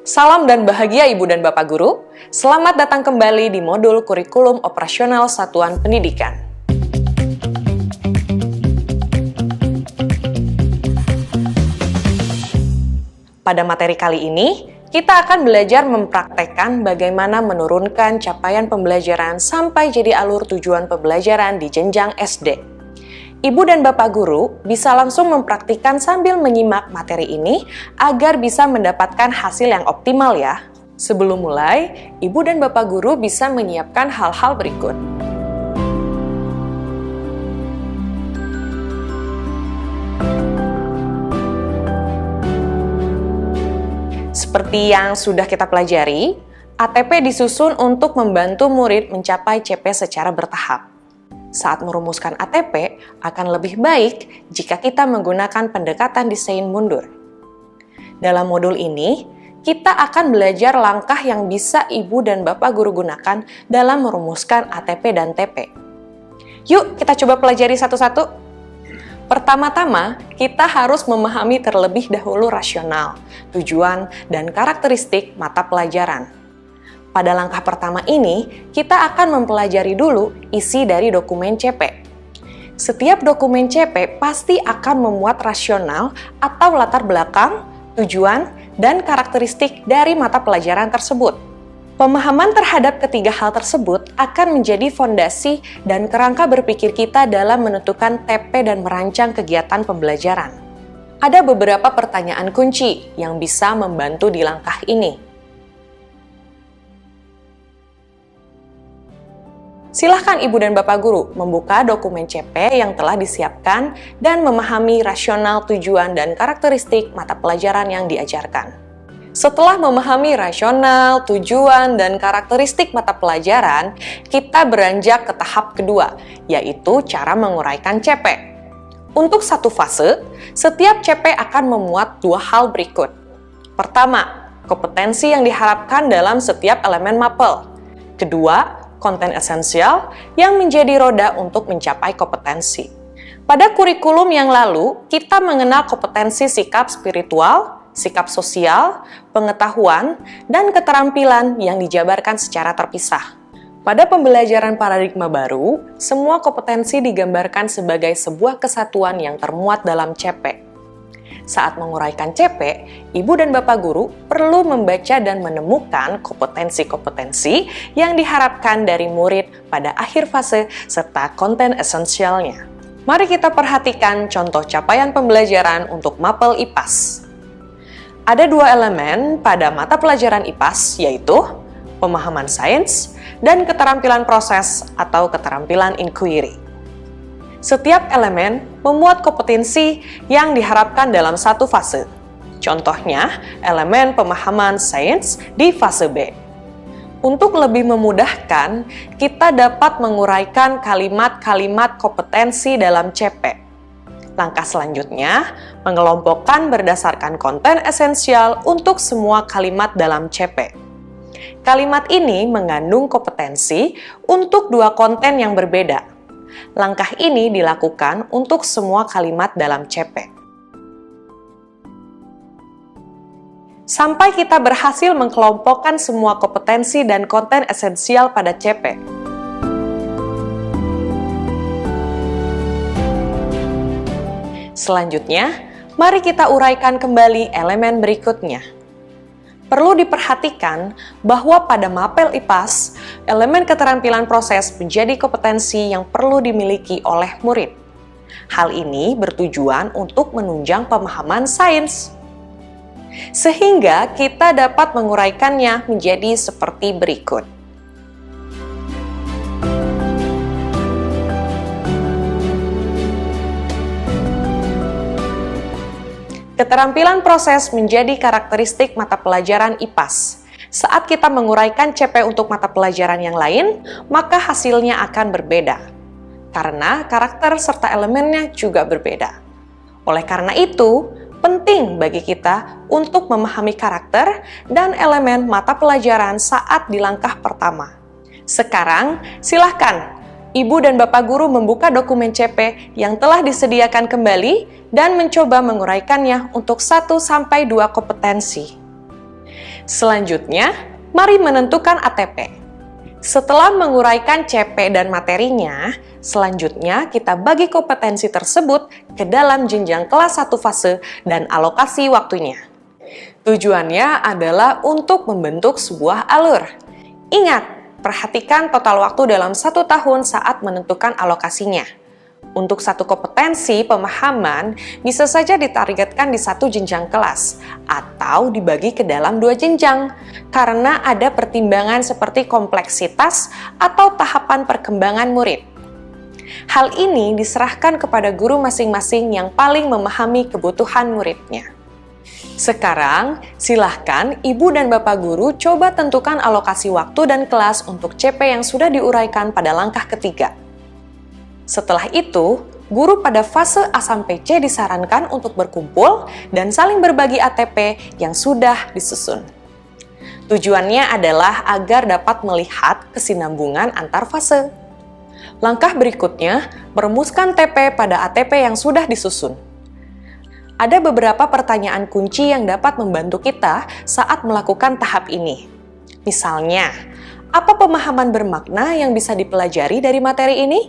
Salam dan bahagia Ibu dan Bapak Guru. Selamat datang kembali di modul kurikulum operasional Satuan Pendidikan. Pada materi kali ini, kita akan belajar mempraktekkan bagaimana menurunkan capaian pembelajaran sampai jadi alur tujuan pembelajaran di jenjang SD. Ibu dan Bapak Guru bisa langsung mempraktikkan sambil menyimak materi ini agar bisa mendapatkan hasil yang optimal ya. Sebelum mulai, Ibu dan Bapak Guru bisa menyiapkan hal-hal berikut. Seperti yang sudah kita pelajari, ATP disusun untuk membantu murid mencapai CP secara bertahap. Saat merumuskan ATP, akan lebih baik jika kita menggunakan pendekatan desain mundur. Dalam modul ini, kita akan belajar langkah yang bisa Ibu dan Bapak Guru gunakan dalam merumuskan ATP dan TP. Yuk, kita coba pelajari satu-satu. Pertama-tama, kita harus memahami terlebih dahulu rasional, tujuan, dan karakteristik mata pelajaran. Pada langkah pertama ini, kita akan mempelajari dulu isi dari dokumen CP. Setiap dokumen CP pasti akan memuat rasional atau latar belakang, tujuan, dan karakteristik dari mata pelajaran tersebut. Pemahaman terhadap ketiga hal tersebut akan menjadi fondasi dan kerangka berpikir kita dalam menentukan TP dan merancang kegiatan pembelajaran. Ada beberapa pertanyaan kunci yang bisa membantu di langkah ini. Silahkan Ibu dan Bapak Guru membuka dokumen CP yang telah disiapkan dan memahami rasional, tujuan, dan karakteristik mata pelajaran yang diajarkan. Setelah memahami rasional, tujuan, dan karakteristik mata pelajaran, kita beranjak ke tahap kedua, yaitu cara menguraikan CP. Untuk satu fase, setiap CP akan memuat dua hal berikut. Pertama, kompetensi yang diharapkan dalam setiap elemen mapel. Kedua, konten esensial yang menjadi roda untuk mencapai kompetensi. Pada kurikulum yang lalu, kita mengenal kompetensi sikap spiritual, sikap sosial, pengetahuan, dan keterampilan yang dijabarkan secara terpisah. Pada pembelajaran paradigma baru, semua kompetensi digambarkan sebagai sebuah kesatuan yang termuat dalam CP. Saat menguraikan CP, Ibu dan Bapak Guru perlu membaca dan menemukan kompetensi-kompetensi yang diharapkan dari murid pada akhir fase serta konten esensialnya. Mari kita perhatikan contoh capaian pembelajaran untuk mapel IPAS. Ada dua elemen pada mata pelajaran IPAS, yaitu pemahaman sains dan keterampilan proses atau keterampilan inquiry. Setiap elemen memuat kompetensi yang diharapkan dalam satu fase. Contohnya, elemen pemahaman sains di fase B. Untuk lebih memudahkan, kita dapat menguraikan kalimat-kalimat kompetensi dalam CP. Langkah selanjutnya, mengelompokkan berdasarkan konten esensial untuk semua kalimat dalam CP. Kalimat ini mengandung kompetensi untuk dua konten yang berbeda. Langkah ini dilakukan untuk semua kalimat dalam CP. Sampai kita berhasil mengkelompokkan semua kompetensi dan konten esensial pada CP. Selanjutnya, mari kita uraikan kembali elemen berikutnya. Perlu diperhatikan bahwa pada mapel IPAS, elemen keterampilan proses menjadi kompetensi yang perlu dimiliki oleh murid. Hal ini bertujuan untuk menunjang pemahaman sains. Sehingga kita dapat menguraikannya menjadi seperti berikut. Keterampilan proses menjadi karakteristik mata pelajaran IPAS. Saat kita menguraikan CP untuk mata pelajaran yang lain, maka hasilnya akan berbeda. Karena karakter serta elemennya juga berbeda. Oleh karena itu, penting bagi kita untuk memahami karakter dan elemen mata pelajaran saat di langkah pertama. Sekarang, silahkan Ibu dan Bapak Guru membuka dokumen CP yang telah disediakan kembali dan mencoba menguraikannya untuk 1-2 kompetensi. Selanjutnya, mari menentukan ATP. Setelah menguraikan CP dan materinya, selanjutnya kita bagi kompetensi tersebut ke dalam jenjang kelas 1 fase dan alokasi waktunya. Tujuannya adalah untuk membentuk sebuah alur. Ingat, perhatikan total waktu dalam 1 tahun saat menentukan alokasinya. Untuk satu kompetensi pemahaman bisa saja ditargetkan di satu jenjang kelas atau dibagi ke dalam 2 jenjang karena ada pertimbangan seperti kompleksitas atau tahapan perkembangan murid. Hal ini diserahkan kepada guru masing-masing yang paling memahami kebutuhan muridnya. Sekarang, silahkan Ibu dan Bapak Guru coba tentukan alokasi waktu dan kelas untuk CP yang sudah diuraikan pada langkah ketiga. Setelah itu, guru pada fase A sampai C disarankan untuk berkumpul dan saling berbagi ATP yang sudah disusun. Tujuannya adalah agar dapat melihat kesinambungan antar fase. Langkah berikutnya, merumuskan TP pada ATP yang sudah disusun. Ada beberapa pertanyaan kunci yang dapat membantu kita saat melakukan tahap ini. Misalnya, apa pemahaman bermakna yang bisa dipelajari dari materi ini?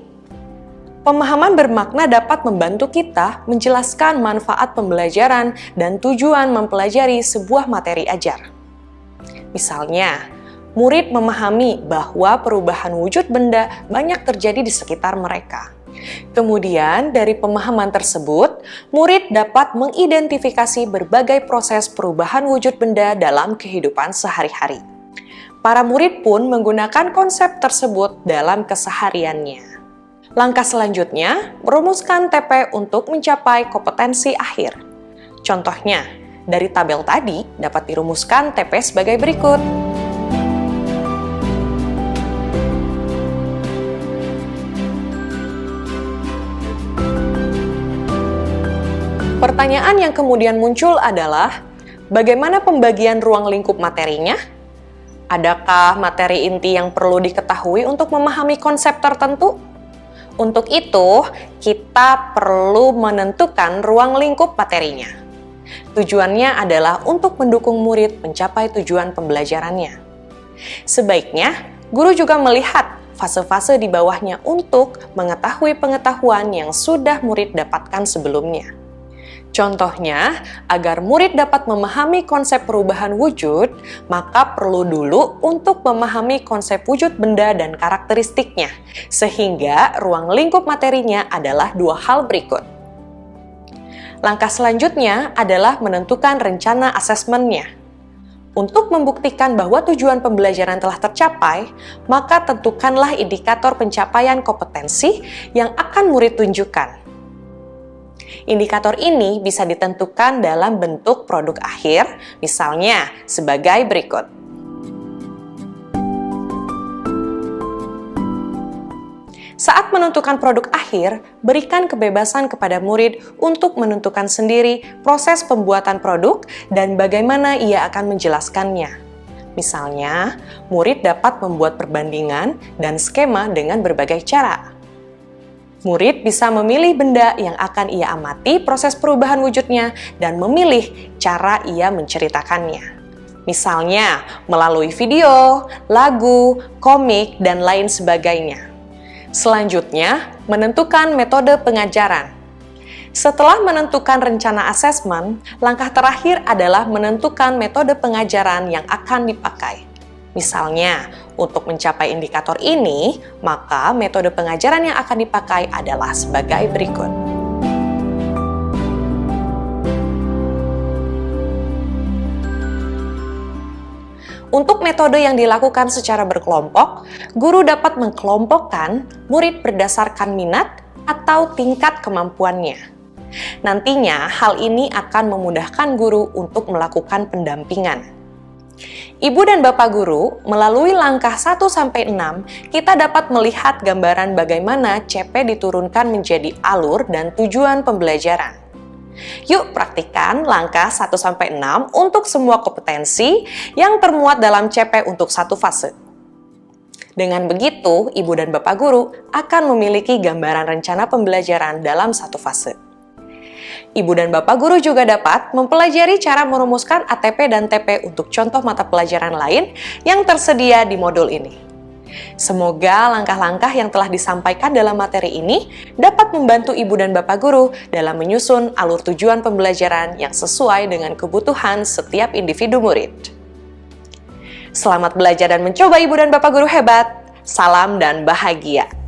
Pemahaman bermakna dapat membantu kita menjelaskan manfaat pembelajaran dan tujuan mempelajari sebuah materi ajar. Misalnya, murid memahami bahwa perubahan wujud benda banyak terjadi di sekitar mereka. Kemudian, dari pemahaman tersebut, murid dapat mengidentifikasi berbagai proses perubahan wujud benda dalam kehidupan sehari-hari. Para murid pun menggunakan konsep tersebut dalam kesehariannya. Langkah selanjutnya, merumuskan TP untuk mencapai kompetensi akhir. Contohnya, dari tabel tadi dapat dirumuskan TP sebagai berikut. Pertanyaan yang kemudian muncul adalah, bagaimana pembagian ruang lingkup materinya? Adakah materi inti yang perlu diketahui untuk memahami konsep tertentu? Untuk itu, kita perlu menentukan ruang lingkup materinya. Tujuannya adalah untuk mendukung murid mencapai tujuan pembelajarannya. Sebaiknya, guru juga melihat fase-fase di bawahnya untuk mengetahui pengetahuan yang sudah murid dapatkan sebelumnya. Contohnya, agar murid dapat memahami konsep perubahan wujud, maka perlu dulu untuk memahami konsep wujud benda dan karakteristiknya, sehingga ruang lingkup materinya adalah 2 hal berikut. Langkah selanjutnya adalah menentukan rencana asesmennya. Untuk membuktikan bahwa tujuan pembelajaran telah tercapai, maka tentukanlah indikator pencapaian kompetensi yang akan murid tunjukkan. Indikator ini bisa ditentukan dalam bentuk produk akhir, misalnya sebagai berikut. Saat menentukan produk akhir, berikan kebebasan kepada murid untuk menentukan sendiri proses pembuatan produk dan bagaimana ia akan menjelaskannya. Misalnya, murid dapat membuat perbandingan dan skema dengan berbagai cara. Murid bisa memilih benda yang akan ia amati proses perubahan wujudnya dan memilih cara ia menceritakannya. Misalnya, melalui video, lagu, komik, dan lain sebagainya. Selanjutnya, menentukan metode pengajaran. Setelah menentukan rencana asesmen, langkah terakhir adalah menentukan metode pengajaran yang akan dipakai. Misalnya, untuk mencapai indikator ini, maka metode pengajaran yang akan dipakai adalah sebagai berikut. Untuk metode yang dilakukan secara berkelompok, guru dapat mengkelompokkan murid berdasarkan minat atau tingkat kemampuannya. Nantinya, hal ini akan memudahkan guru untuk melakukan pendampingan. Ibu dan Bapak Guru, melalui langkah 1-6, kita dapat melihat gambaran bagaimana CP diturunkan menjadi alur dan tujuan pembelajaran. Yuk praktikkan langkah 1-6 untuk semua kompetensi yang termuat dalam CP untuk satu fase. Dengan begitu, Ibu dan Bapak Guru akan memiliki gambaran rencana pembelajaran dalam satu fase. Ibu dan Bapak guru juga dapat mempelajari cara merumuskan ATP dan TP untuk contoh mata pelajaran lain yang tersedia di modul ini. Semoga langkah-langkah yang telah disampaikan dalam materi ini dapat membantu Ibu dan Bapak guru dalam menyusun alur tujuan pembelajaran yang sesuai dengan kebutuhan setiap individu murid. Selamat belajar dan mencoba Ibu dan Bapak guru hebat. Salam dan bahagia.